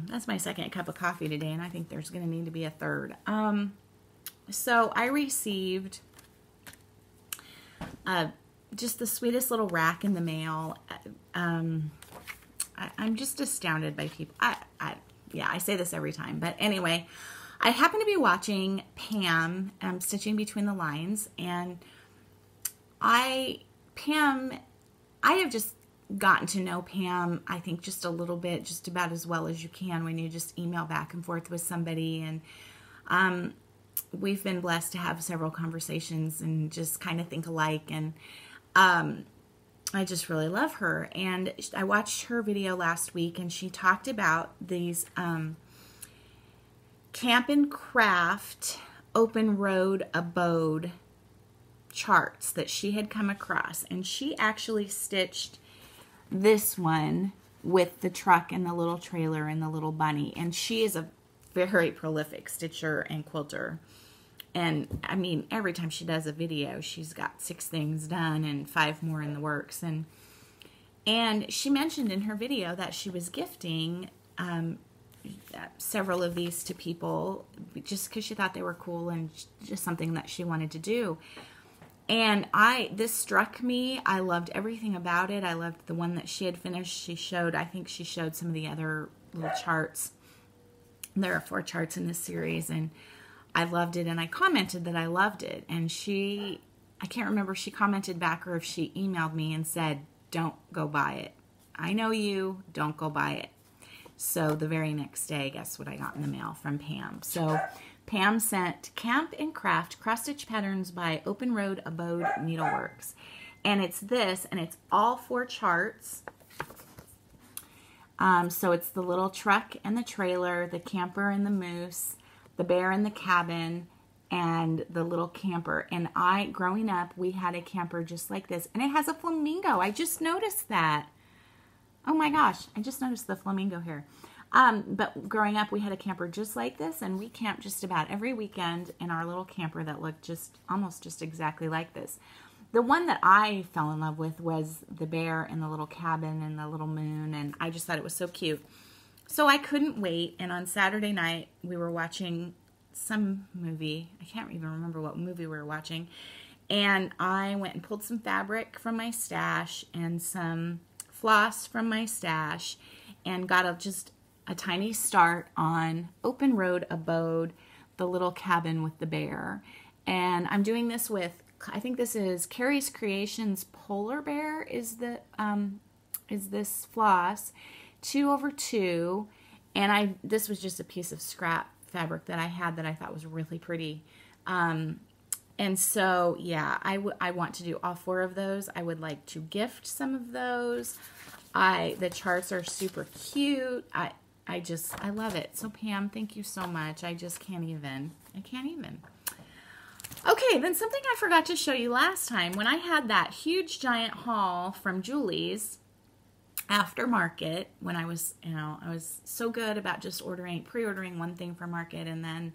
That's my second cup of coffee today, and I think there's going to need to be a third. So I received just the sweetest little rack in the mail. I'm just astounded by people. Yeah, I say this every time, but anyway, I happen to be watching Pam, Stitching Between the Lines, and I have just gotten to know Pam, I think, just a little bit, just about as well as you can when you just email back and forth with somebody. And we've been blessed to have several conversations and just kind of think alike. And I just really love her. And I watched her video last week, and she talked about these Camp and Craft Open Road Abode charts that she had come across. And she actually stitched this one with the truck and the little trailer and the little bunny. And she is a very prolific stitcher and quilter. And I mean, every time she does a video, she's got 6 things done and 5 more in the works. And she mentioned in her video that she was gifting several of these to people just because she thought they were cool and just something that she wanted to do. And this struck me. I loved everything about it. I loved the one that she had finished. I think she showed some of the other little charts. There are 4 charts in this series, and I loved it, and I commented that I loved it. And I can't remember if she commented back or if she emailed me and said, don't go buy it. I know you, don't go buy it. So the very next day, guess what I got in the mail from Pam? So Pam sent Camp and Craft Cross-Stitch Patterns by Open Road Abode Needleworks. And it's this, and it's all 4 charts. So it's the little truck and the trailer, the camper and the moose, the bear and the cabin, and the little camper. And growing up, we had a camper just like this. And it has a flamingo. I just noticed that. Oh my gosh, I just noticed the flamingo here. But growing up, we had a camper just like this, and we camped just about every weekend in our little camper that looked almost just exactly like this. The one that I fell in love with was the bear and the little cabin and the little moon, and I just thought it was so cute. So I couldn't wait, and on Saturday night, we were watching some movie. I can't even remember what movie we were watching, and I went and pulled some fabric from my stash and some floss from my stash and got just a tiny start on Open Road Abode, the little cabin with the bear. And I'm doing this with, I think this is Carrie's Creations Polar Bear is this floss, 2/2, and this was just a piece of scrap fabric that I had that I thought was really pretty. And so, yeah, I want to do all 4 of those. I would like to gift some of those. The charts are super cute. I love it. So Pam, thank you so much. I just can't even. I can't even. Okay, then something I forgot to show you last time. When I had that huge giant haul from Julie's after market, when I was, I was so good about just pre-ordering one thing for market, and then,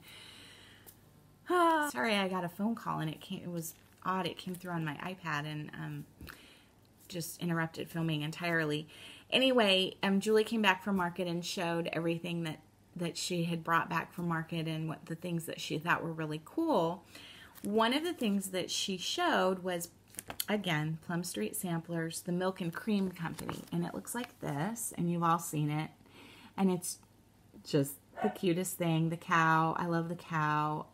sorry, I got a phone call, and it was odd. It came through on my iPad, and just interrupted filming entirely. Anyway, Julie came back from market and showed everything that she had brought back from market and the things that she thought were really cool. One of the things that she showed was, again, Plum Street Samplers, the Milk and Cream Company. And it looks like this, and you've all seen it. And it's just the cutest thing. The cow. I love the cow.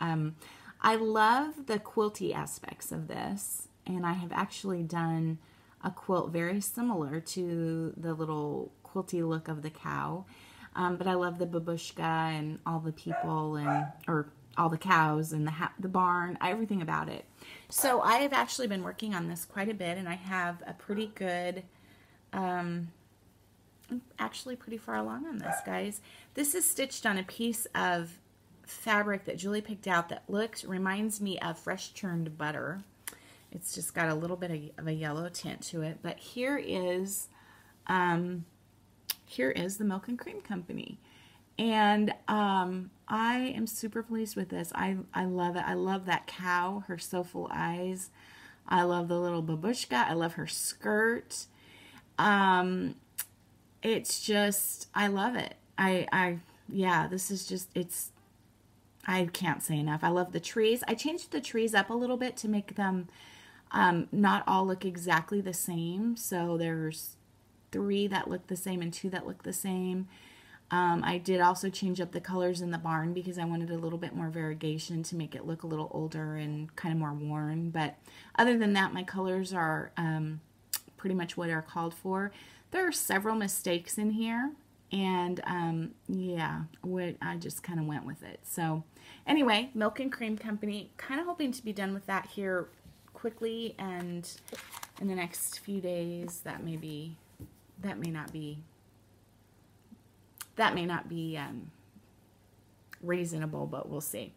I love the quilty aspects of this. And I have actually done a quilt very similar to the little quilty look of the cow. But I love the babushka and all the people or all the cows and the barn, everything about it. So I have actually been working on this quite a bit, and I have a pretty good, I'm actually pretty far along on this, guys. This is stitched on a piece of fabric that Julie picked out that reminds me of fresh churned butter. It's just got a little bit of a yellow tint to it. But here is the Milk and Cream Company. And I am super pleased with this. I love it. I love that cow, her soulful eyes. I love the little babushka. I love her skirt. It's just, I love it. Yeah, this is just, I can't say enough. I love the trees. I changed the trees up a little bit to make them not all look exactly the same. So there's 3 that look the same and 2 that look the same. I did also change up the colors in the barn because I wanted a little bit more variegation to make it look a little older and kind of more worn. But other than that, my colors are pretty much what are called for. There are several mistakes in here, and yeah, I just kind of went with it. So anyway, Milk and Cream Company, kind of hoping to be done with that here quickly, and in the next few days. That may not be reasonable, but we'll see.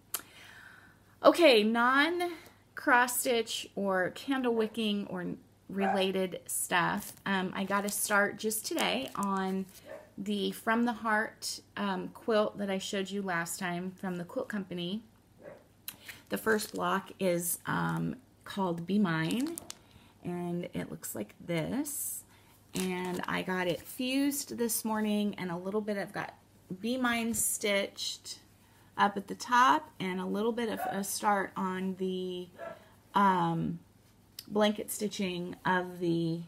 Okay, non-cross stitch or candle wicking or related stuff. I got to start just today on the From the Heart quilt that I showed you last time from the Quilt Company. The first block is called Be Mine, and it looks like this. And I got it fused this morning, and a little bit, I've got Be Mine stitched up at the top and a little bit of a start on the blanket stitching of the,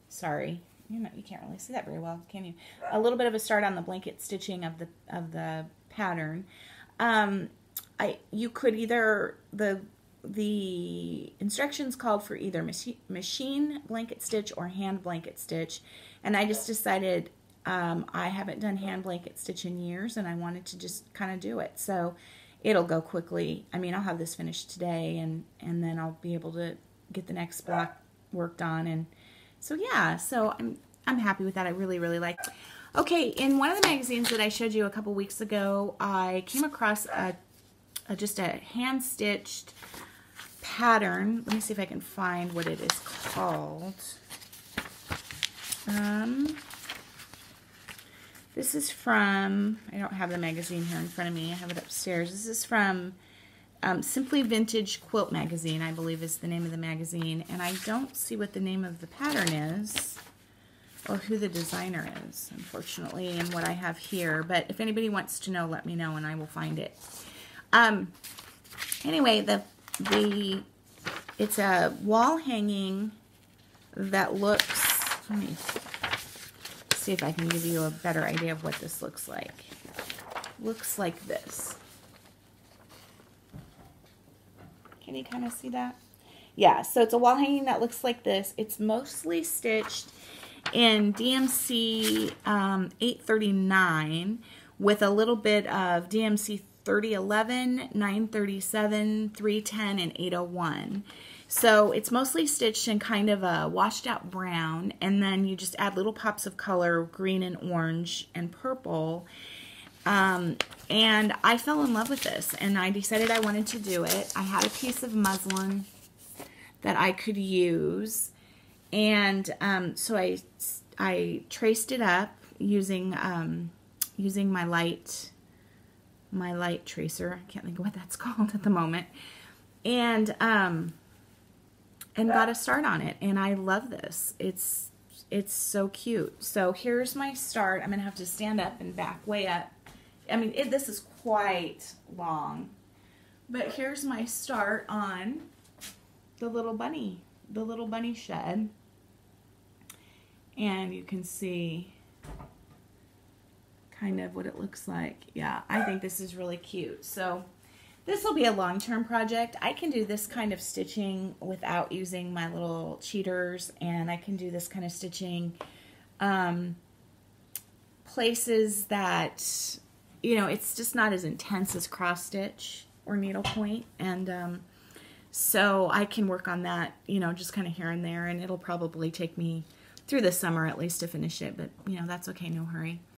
sorry, you can't really see that very well, can you? A little bit of a start on the blanket stitching of the pattern. You could either, the instructions called for either machine blanket stitch or hand blanket stitch, and I just decided I haven't done hand blanket stitch in years, and I wanted to just kind of do it. So it'll go quickly. I mean, I'll have this finished today, and then I'll be able to get the next block worked on. And so yeah, so I'm happy with that. I really, really like it. Okay, in one of the magazines that I showed you a couple weeks ago, I came across just a hand-stitched pattern. Let me see if I can find what it is called. This is from, I don't have the magazine here in front of me. I have it upstairs. This is from Simply Vintage Quilt Magazine, I believe is the name of the magazine. And I don't see what the name of the pattern is or who the designer is, unfortunately, and what I have here. But if anybody wants to know, let me know and I will find it. Anyway, it's a wall hanging that looks, let me see if I can give you a better idea of what this looks like. Looks like this. Can you kind of see that? Yeah, so it's a wall hanging that looks like this. It's mostly stitched in DMC 839 with a little bit of DMC 3011, 937, 310, and 801. So it's mostly stitched in kind of a washed out brown, and then you just add little pops of color, green and orange and purple. And I fell in love with this, and I decided I wanted to do it. I had a piece of muslin that I could use, and so I traced it up using my light tracer. I can't think of what that's called at the moment, and got a start on it, and I love this. It's so cute. So here's my start. I'm gonna have to stand up and back way up. I mean, this is quite long, but here's my start on the little bunny shed, and you can see kind of what it looks like. Yeah, I think this is really cute. So this will be a long-term project. I can do this kind of stitching without using my little cheaters, and I can do this kind of stitching places that, you know, it's just not as intense as cross stitch or needlepoint, and so I can work on that, you know, just kind of here and there, and it'll probably take me through the summer at least to finish it, but you know, that's okay, no hurry.